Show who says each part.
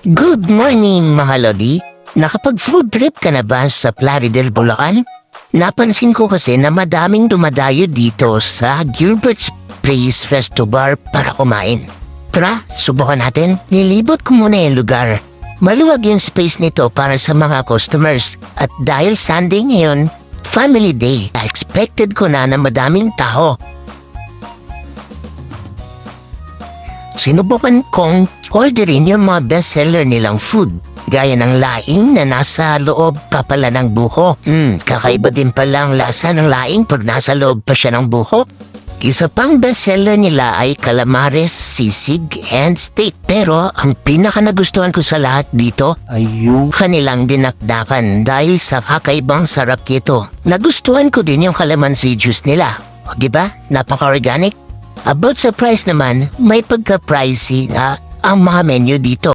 Speaker 1: Good morning mga Lodi! Nakapag-food trip ka na ba sa Playa del Bulacan? Napansin ko kasi na madaming dumadayo dito sa Gilbert's Place Resto Bar para kumain. Tara, subukan natin. Nilibot ko muna yung lugar. Maluwag yung space nito para sa mga customers. At dahil Sunday ngayon, Family Day, expected ko na madaming tao. Sinubukan kong orderin yung mga bestseller nilang food, gaya ng laing na nasa loob pa pala ng buho. Kakaiba din pala ang lasa ng laing pag nasa loob pa siya ng buho. Isa pang bestseller nila ay calamares, sisig, and steak. Pero ang pinaka nagustuhan ko sa lahat dito ay yung kanilang dinakdakan dahil sa kakaibang sarap nito. Nagustuhan ko din yung calamansi juice nila. O diba? Napaka-organic. About sa price naman, may pagka-pricey ang mga menu dito.